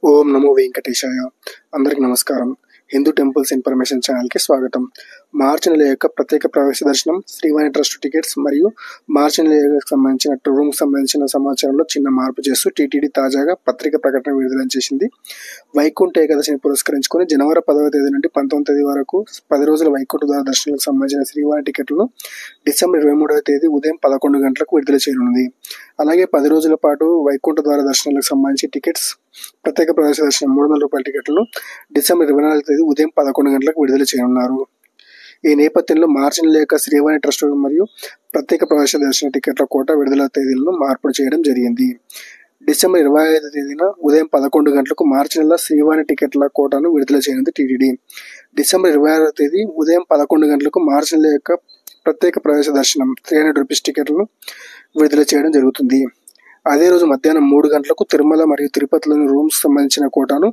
ఓం నమో వెంకటేశాయ. అందరికి నమస్కారం. Hindu temples information ఛానల్కి స్వాగతం. మార్చి నెల యొక్క ప్రత్యేక ప్రవేశ దర్శనం, శ్రీవాణి ట్రస్ట్ టికెట్స్ మరియు మార్చి నెలకు సంబంధించిన రూమ్కి సంబంధించిన సమాచారంలో చిన్న మార్పు చేస్తూ టీటీడీ తాజాగా పత్రిక ప్రకటన విడుదల చేసింది. వైకుంఠ ఏకాదశిని పురస్కరించుకుని జనవరి 10వ తేదీ నుండి 19వ తేదీ వరకు 10 రోజుల వైకుంఠ ద్వార దర్శనాలకు సంబంధించిన శ్రీవాణి టికెట్లను డిసెంబర్ 23వ తేదీ ఉదయం 11 గంటలకు విడుదల చేయనుంది. అలాగే 10 రోజుల పాటు వైకుంఠ ద్వార దర్శనాలకు సంబంధించి టికెట్స్ ప్రత్యేక ప్రవేశ దర్శనం 300 రూపాయల టికెట్లను డిసెంబర్ 24వ తేదీ ఉదయం 11 గంటలకు విడుదల చేయనున్నారు. ఈ నేపథ్యంలో మార్చి నెల యొక్క శ్రీవాణి ట్రస్ట్ మరియు ప్రత్యేక ప్రవేశ దర్శన టికెట్ల కోట విడుదల తేదీలను మార్పు చేయడం జరిగింది. డిసెంబర్ 25వ తేదీన ఉదయం 11 గంటలకు మార్చి నెల శ్రీవాణి టికెట్ల కోటాను విడుదల చేయనుంది టీటీడీ. డిసెంబర్ 26వ తేదీ ఉదయం 11 గంటలకు మార్చి నెల యొక్క ప్రత్యేక ప్రవేశ దర్శనం 300 రూపీస్ టికెట్లను విడుదల చేయడం జరుగుతుంది. అదే రోజు మధ్యాహ్నం 3 గంటలకు తిరుమల మరియు తిరుపతిలోని రూమ్స్ సంబంధించిన కోటాను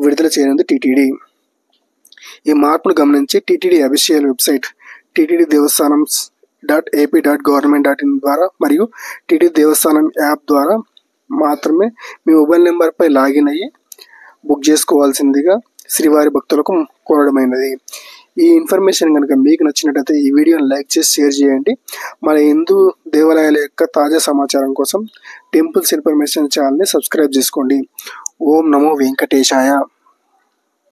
విడుదల చేయనుంది టీటీడీ. ఈ మార్పును గమనించి టీటీడీ అఫీషియల్ వెబ్సైట్ టీటీడీ దేవస్థానం .ap.government.in ద్వారా మరియు టీటీడీ దేవస్థానం యాప్ ద్వారా మాత్రమే మీ మొబైల్ నెంబర్పై లాగిన్ అయ్యి బుక్ చేసుకోవాల్సిందిగా శ్రీవారి భక్తులకు కోరడమైనది. ఈ ఇన్ఫర్మేషన్ కనుక మీకు నచ్చినట్లయితే ఈ వీడియోని లైక్ చేసి షేర్ చేయండి. మన హిందూ దేవాలయాల యొక్క తాజా సమాచారం కోసం టెంపుల్స్ ఇన్ఫర్మేషన్ ఛానల్ని సబ్స్క్రైబ్ చేసుకోండి. ఓం నమో వెంకటేశాయ.